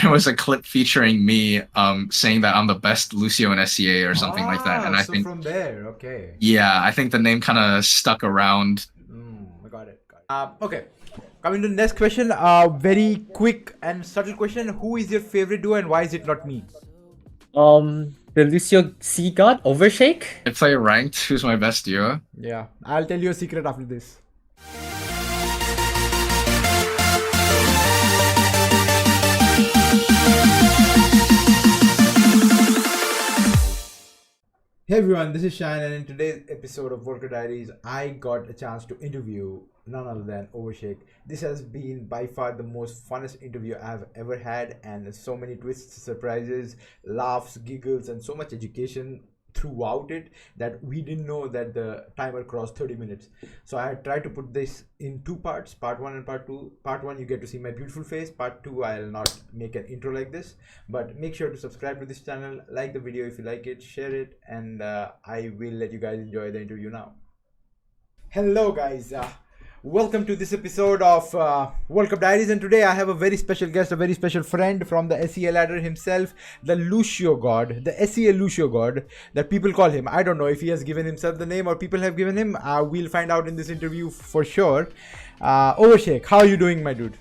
there was a clip featuring me saying that I'm the best Lucio in SEA or something like that. And I So think, from there, okay. yeah, I think the name kind of stuck around. I got it. Okay. Coming to the next question, very quick and subtle question. Who is your favorite duo and why is it not me? The Lucio God, Overshake. I play ranked. Who's my best duo? Yeah, I'll tell you a secret after this. Hey everyone, this is Shine, and in today's episode of Worker Diaries, I got a chance to interview none other than Overshake. This has been by far the most funnest interview I've ever had, and so many twists, surprises, laughs, giggles, and so much education throughout it that we didn't know that the timer crossed 30 minutes. So I had tried to put this in two parts, part one and part two. Part one, you get to see my beautiful face. Part two, I'll not make an intro like this, but make sure to subscribe to this channel, like the video if you like it, share it, and I will let you guys enjoy the interview now. Hello guys, welcome to this episode of World Cup Diaries, and today I have a very special guest, a very special friend from the SEA ladder himself, the Lucio God, the SEA Lucio God that people call him. I don't know if he has given himself the name or people have given him. We'll find out in this interview for sure. Overshake, how are you doing, my dude?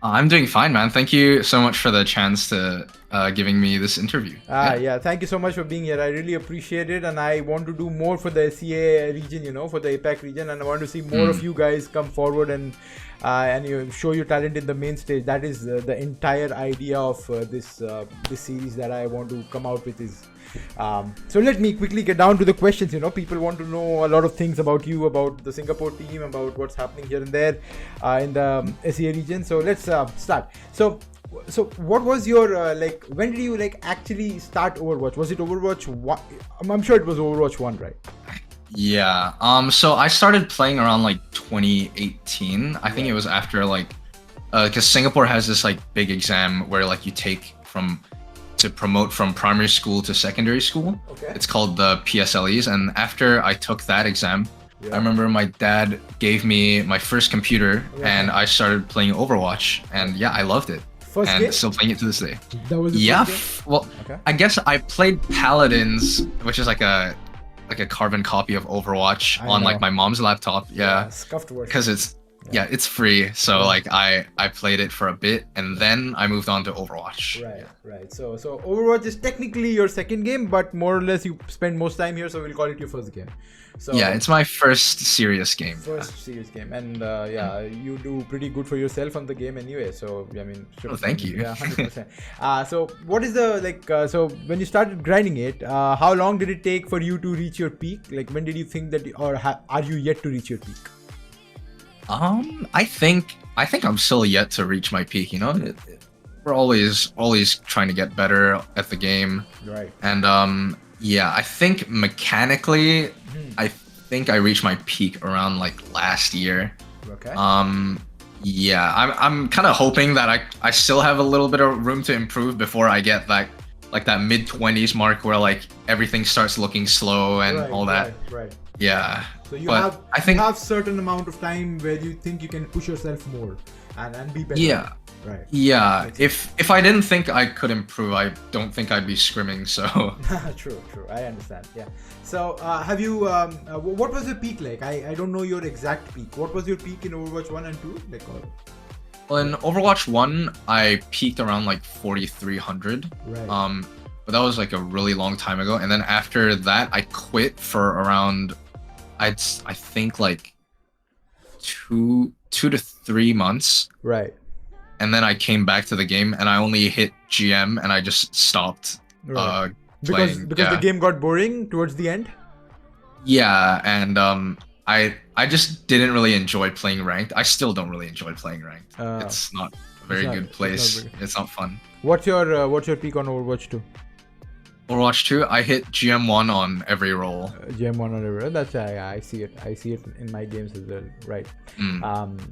I'm doing fine, man. Thank you so much for the chance to giving me this interview. Yeah, thank you so much for being here. I really appreciate it, and I want to do more for the SEA region, you know, for the APAC region, and I want to see more of you guys come forward and you show your talent in the main stage. That is the entire idea of this series that I want to come out with is. So let me quickly get down to the questions. You know, people want to know a lot of things about you, about the Singapore team, about what's happening here and there in the SEA region. So let's start. So what was your like? When did you like actually start Overwatch? Was it Overwatch 1? I'm sure it was Overwatch 1, right? Yeah. So I started playing around like 2018. I think it was after like, because Singapore has this like big exam where like you take to promote from primary school to secondary school. Okay. It's called the PSLEs, and after I took that exam, I remember my dad gave me my first computer, and I started playing Overwatch, and yeah, I loved it. First and game? still playing it to this day. That was the Yeah. first game? Well, Okay. I guess I played Paladins, which is like a carbon copy of Overwatch I on know. like my mom's laptop. Yeah. Scuffed version. Because it's free. So like I played it for a bit, and then I moved on to Overwatch. Right. So Overwatch is technically your second game, but more or less you spend most time here, so we'll call it your first game. So Yeah, it's my first serious game. first serious game, and yeah, you do pretty good for yourself on the game anyway. So I mean, sure. Oh, thank you. Yeah, 100%. So what is the like? So when you started grinding it, how long did it take for you to reach your peak? Like when did you think that, are you yet to reach your peak? I think I'm still yet to reach my peak. You know, we're always trying to get better at the game. Right. And yeah, I think mechanically, I think I reached my peak around like last year. Okay. Yeah, I'm kind of hoping that I still have a little bit of room to improve before I get that like that mid-20s mark where like everything starts looking slow and all that. Right. Yeah. So you But have I think you have certain amount of time where you think you can push yourself more and be better. yeah. Right. Yeah, if I didn't think I could improve, I don't think I'd be scrimming. So True. I understand. Yeah. So have you? What was your peak like? I don't know your exact peak. What was your peak in Overwatch 1 and 2? Like, well, in Overwatch 1, I peaked around like 4,300. Right. But that was like a really long time ago. And then after that, I quit for around, I think like two to 3 months. Right. And then I came back to the game and I only hit GM and I just stopped Right. playing. Because the game got boring towards the end. Yeah, and I just didn't really enjoy playing ranked. I still don't really enjoy playing ranked. It's not a very good place. It's not fun. What's your peak on Overwatch 2? Overwatch 2, I hit GM1 on every role. GM1 or whatever. That's I see it. I see it in my games as well. Right.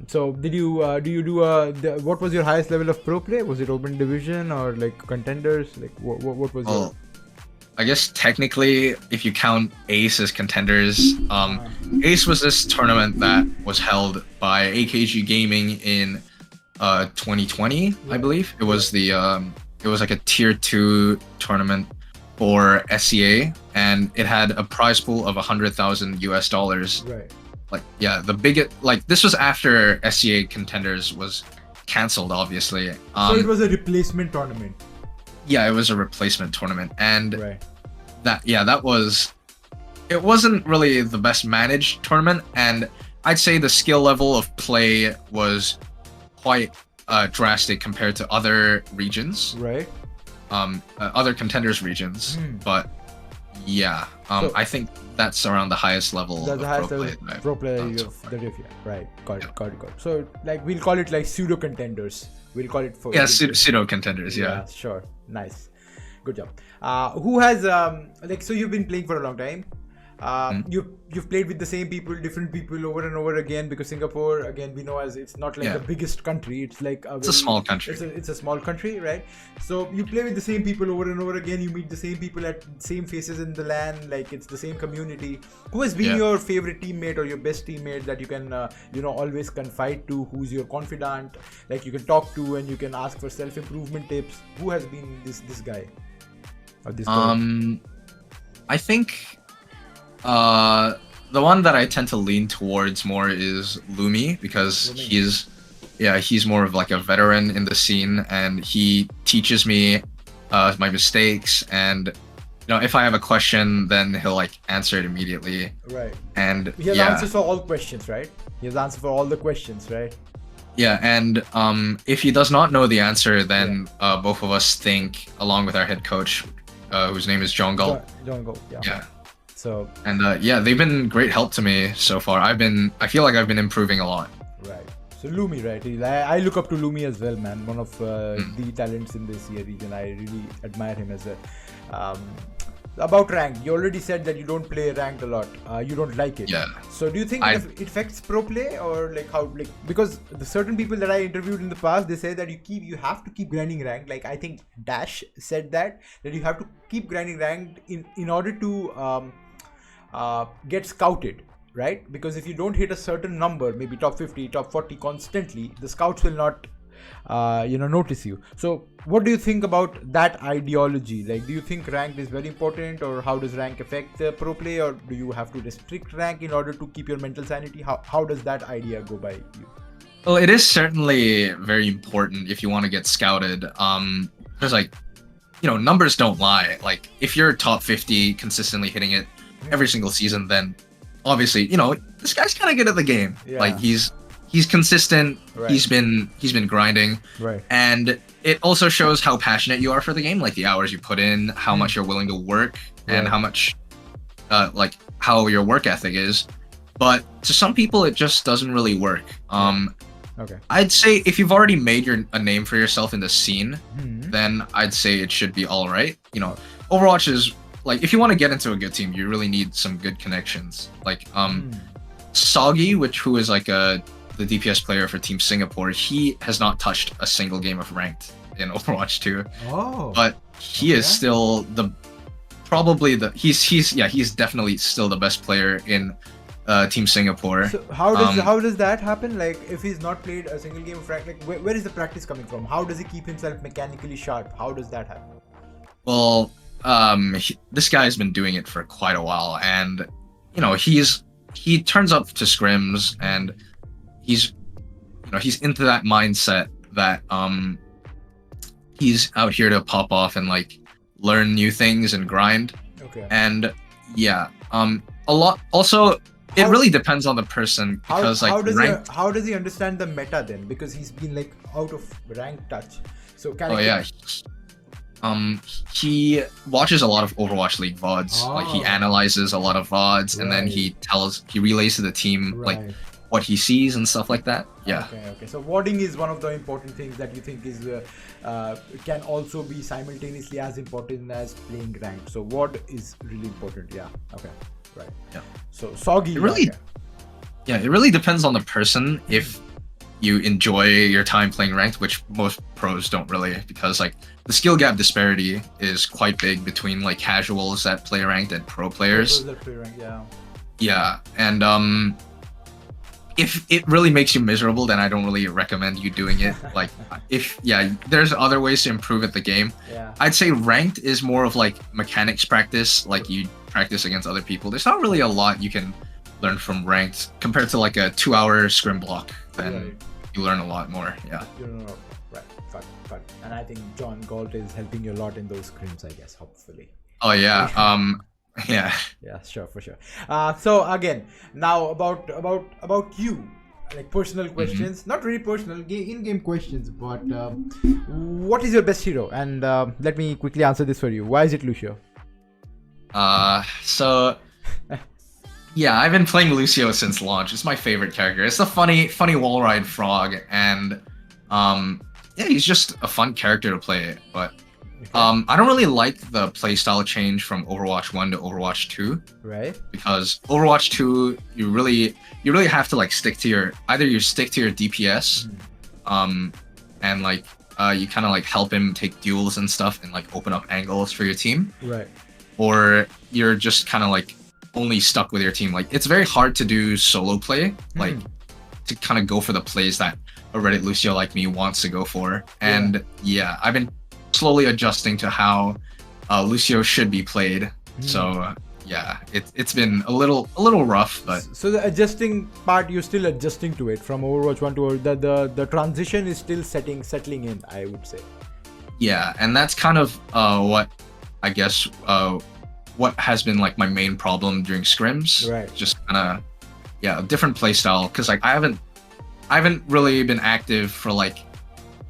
So did you what was your highest level of pro play? Was it open division or like contenders? Like what was your? I guess technically, if you count Ace as contenders, Ace was this tournament that was held by AKG Gaming in 2020, I Right. believe. It was it was like a tier 2 tournament for SEA, and it had a prize pool of 100,000 US dollars. Right. Like, yeah, the biggest, like, this was after SEA Contenders was cancelled, obviously. So it was a replacement tournament. Yeah, it was a replacement tournament, and Right. that was, it wasn't really the best managed tournament, and I'd say the skill level of play was quite drastic compared to other regions, Right. other contenders regions. Hmm. But yeah, So- I think that's around the highest level That's of the highest pro level play that I've pro player done so you've far. that you've right. Got Yeah. it. Got it. Got it. So like we'll call it like pseudo contenders. We'll call it for Yeah, pseudo contenders. Yeah. Sure. Nice. Good job. Who has like so you've been playing for a long time. You've played with the same people, different people over and over again, because Singapore, again, we know as it's not like Yeah. the biggest country. It's like It's a small country. It's a small country, right? So you play with the same people over and over again. You meet the same people at same faces in the LAN. Like it's the same community. Who has been Yeah. your favorite teammate or your best teammate that you can always confide to? Who's your confidant? Like you can talk to and you can ask for self improvement tips. Who has been this guy or this girl? I think the one that I tend to lean towards more is Lumi, because Lumi. he's more of like a veteran in the scene, and he teaches me my mistakes, and if I have a question, then he'll like answer it immediately. Right. And He has yeah, answers for all questions, right? He has answers for all the questions, right? yeah, and if he does not know the answer, then both of us think, along with our head coach, whose name is John Galt. Don't go. Yeah. Yeah. So And they've been great help to me so far. I feel like I've been improving a lot. right. So Lumi, right? I look up to Lumi as well, man. One of the talents in this SEA region. I really admire him as well. About ranked, you already said that you don't play ranked a lot. You don't like it. Yeah. So do you think it affects pro play, or like how, like, because the certain people that I interviewed in the past, they say that you have to keep grinding ranked. Like I think Dash said that you have to keep grinding ranked in order to get scouted, right? Because if you don't hit a certain number, maybe top 50, top 40 constantly, the scouts will not notice you. So what do you think about that ideology? Like, do you think rank is very important, or how does rank affect the pro play, or do you have to restrict rank in order to keep your mental sanity? How does that idea go by you? Well, it is certainly very important if you want to get scouted. Because like, numbers don't lie. Like if you're top 50 consistently hitting it every single season, then obviously, this guy's kind of good at the game. Yeah. Like he's consistent. Right. He's been grinding. Right. And it also shows how passionate you are for the game, like the hours you put in, how much you're willing to work, and Right. how much how your work ethic is. But to some people it just doesn't really work. Okay. I'd say if you've already made a name for yourself in the scene, Hmm. then I'd say it should be all right. Overwatch is like, if you want to get into a good team, you really need some good connections. Like Soggy, who is like the DPS player for Team Singapore, he has not touched a single game of ranked in Overwatch 2, Oh. but he is still he's definitely still the best player in Team Singapore. So how does that happen? Like if he's not played a single game of rank, like where is the practice coming from? How does he keep himself mechanically sharp? How does that happen? Well, this guy's been doing it for quite a while, and he turns up to scrims, and he's into that mindset that he's out here to pop off and like learn new things and grind. Okay. And yeah, a lot. Also, it really depends on the person, because how ranked. does he understand the meta then? Because he's been like out of rank touch. So can Oh yeah. He watches a lot of Overwatch League VODs. Like he Oh. analyzes a lot of VODs, and then Right. he relays to the team like Right. what he sees and stuff like that. Yeah. Okay. So warding is one of the important things that you think is can also be simultaneously as important as playing ranked. So ward is really important. Yeah. Okay. Right. Yeah. So Soggy. It really- okay. Yeah, it really depends on the person if you enjoy your time playing ranked, which most pros don't really, because like the skill gap disparity is quite big between like casuals that play ranked and pro players. Those that play ranked, yeah. Yeah, and if it really makes you miserable, then I don't really recommend you doing it. Like, if there's other ways to improve at the game. Yeah. I'd say ranked is more of like mechanics practice, like you practice against other people. There's not really a lot you can learn from ranked compared to like a 2-hour scrim block. Then Right. you learn a lot more. Yeah. You know, right. Fun. And I think John Galt is helping you a lot in those scrims, I guess, hopefully. Oh yeah. Yeah. Yeah, sure, for sure. So again, now about you, like personal questions, not really personal, in-game questions, but what is your best hero? And let me quickly answer this for you. Why is it Lucio? So yeah, I've been playing Lucio since launch. It's my favorite character. It's the funny wall ride frog, and yeah, he's just a fun character to play. But I don't really like the playstyle change from Overwatch 1 to Overwatch 2. Right. Because Overwatch 2, you really have to like stick to your DPS, and like you kind of like help him take duels and stuff and like open up angles for your team. Right. Or you're just kind of like only stuck with your team. Like it's very hard to do solo play, like to kind of go for the plays that a Reddit Lucio like me wants to go for. And yeah, I've been slowly adjusting to how Lucio should be played. So yeah, it's been a little rough, but so the adjusting part, you're still adjusting to it from Overwatch 1 to the transition is still settling in, I would say. yeah, and that's kind of what I guess what has been like my main problem during scrims. Right. Just kind of a different play style, because like I haven't really been active for like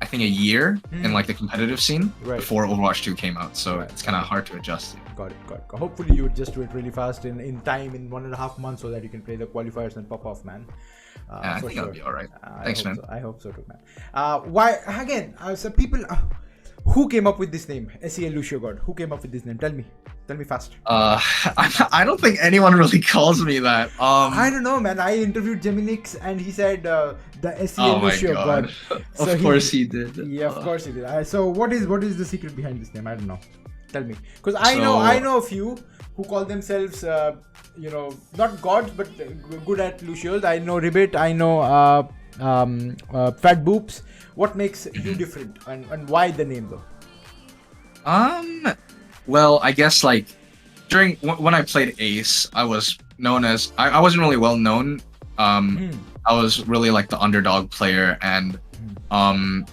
I think a year in like the competitive scene before Overwatch 2 came out, so it's kind of hard to adjust to. Got it. Hopefully you would just do it really fast in time, in 1.5 months, so that you can play the qualifiers and pop off, man. Yeah, I think I'll be all right. Thanks, man. I hope so too, man. Why again? So people, who came up with this name, SEA LUCIO GOD? Who came up with this name? Tell me fast. I don't think anyone really calls me that. I don't know, man. I interviewed Geminix and he said the SEA LUCIO GOD. So of course he did. Yeah, of course he did. So what is the secret behind this name? I don't know. Tell me, because I know a few who call themselves not gods but good at Lucios. I know Ribbit. I know Fat Boops. What makes you different, and why the name though? Well, I guess like when I played Ace, I was known as I wasn't really well known. I was really like the underdog player, and I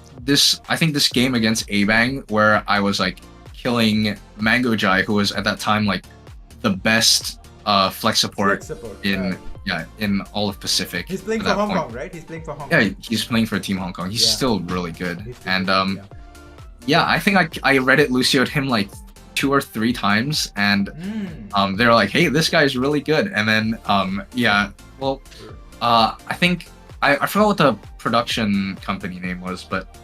think this game against Abang, where I was like killing Mango Jai, who was at that time like the best flex support in all of Pacific. He's playing for Hong Kong, right? He's playing for Hong Kong. Yeah, he's playing for Team Hong Kong. He's still really good. And I think I Reddit Lucio'd him like 2 or 3 times, and they were like, hey, this guy's really good. And then I think I forgot what the production company name was, but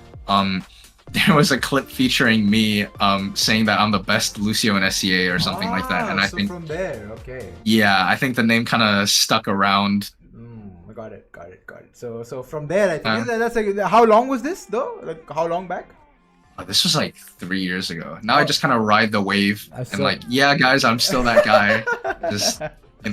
there was a clip featuring me saying that I'm the best Lucio in SEA or something like that, and I think from there, okay. Yeah, I think the name kind of stuck around. Got it. So from there, I think that's like, how long was this though? Like how long back? This was like 3 years ago. Now I just kind of ride the wave and like, yeah, guys, I'm still that guy. Just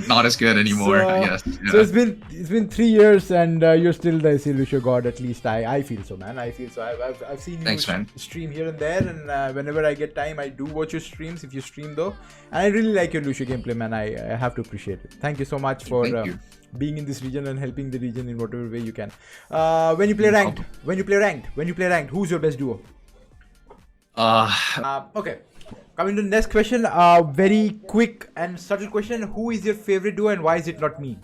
not as good anymore, I guess. Yeah. So it's been 3 years and you're still the SEA LUCIO GOD. At least I feel so, man. I feel so. I've seen you stream here and there, and whenever I get time, I do watch your streams if you stream though. And I really like your Lucio gameplay, man. I have to appreciate it. Thank you so much for being in this region and helping the region in whatever way you can. When you play ranked, who's your best duo? Okay. Coming to the next question, very quick and subtle question. Who is your favorite duo and why is it not me?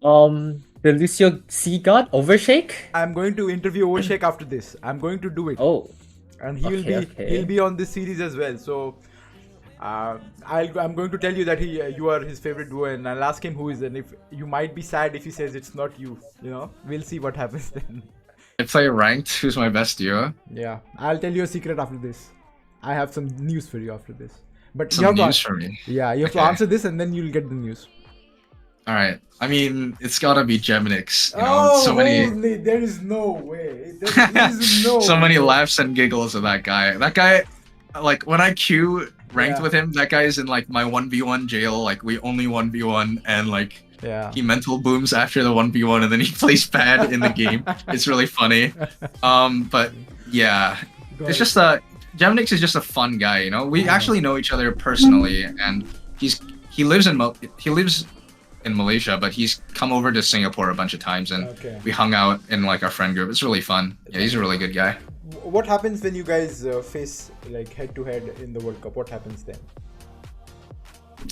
The Lucio God, Overshake? I'm going to interview Overshake after this. I'm going to do it. Oh. And he'll be on this series as well. So I'm going to tell you that you are his favorite duo, and I'll ask him who is, and if you might be sad if he says it's not you. We'll see what happens then. I play ranked. Who's my best duo? Yeah, I'll tell you a secret after this. I have some news for you after this. But some news for me. Yeah, you have to answer this and then you'll get the news. All right. I mean, it's gotta be Geminix. There is no way. There is no so many laughs and giggles of that guy. That guy, like when I queue ranked with him, that guy is in like my 1v1 jail. Like we only 1v1, and like Yeah. he mental booms after the 1v1 and then he plays bad in the game. It's really funny. But yeah, it's just Gemnix is just a fun guy, you know. We actually know each other personally, and he lives in Malaysia, but he's come over to Singapore a bunch of times, and we hung out in like our friend group. It's really fun. Yeah, he's a really good guy. What happens when you guys face like head to head in the World Cup? What happens then?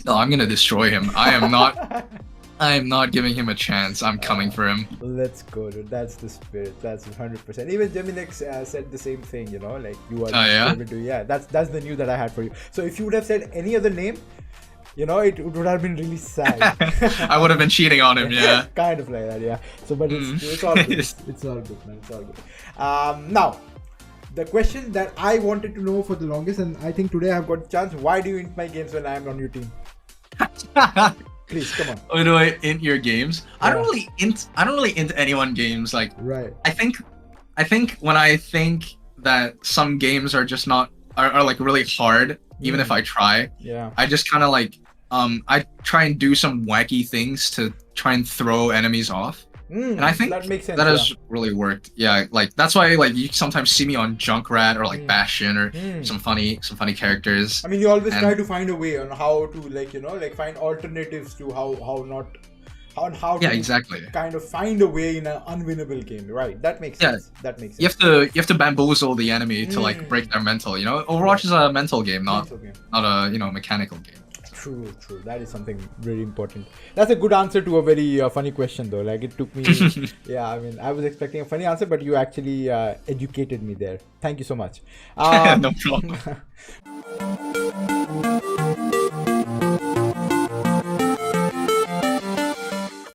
No, I'm gonna destroy him. I am not giving him a chance. I'm coming for him. Let's go, dude. That's the spirit. That's 100%. Even Geminix said the same thing, you know, like you are yeah, that's the news that I had for you. So if you would have said any other name, you know, it would have been really sad. I would have been cheating on him, yeah. Kind of like that, yeah. So but it's all good. It's all good, man. It's all good. Now the question that I wanted to know for the longest, and I think today I've got a chance. Why do you int my games when I'm on your team? Please, come on. Oh, do I int your games? Yeah. I don't really int anyone games. Like, right. I think when I think that some games are just not are like really hard, even if I try. Yeah. I just kind of like I try and do some wacky things to try and throw enemies off. And I think that makes sense. That has really worked. Yeah, like that's why like you sometimes see me on Junkrat or like Bastion or some funny characters. I mean, you always try to find a way on how to like, you know, like find alternatives to how to exactly kind of find a way in an unwinnable game, right? That makes sense. That makes sense. You have to bamboozle the enemy to like break their mental. You know, Overwatch is a mental game, not a mechanical game. True. That is something very important. That's a good answer to a very funny question, though. Like it took me, yeah. I mean, I was expecting a funny answer, but you actually educated me there. Thank you so much. No problem.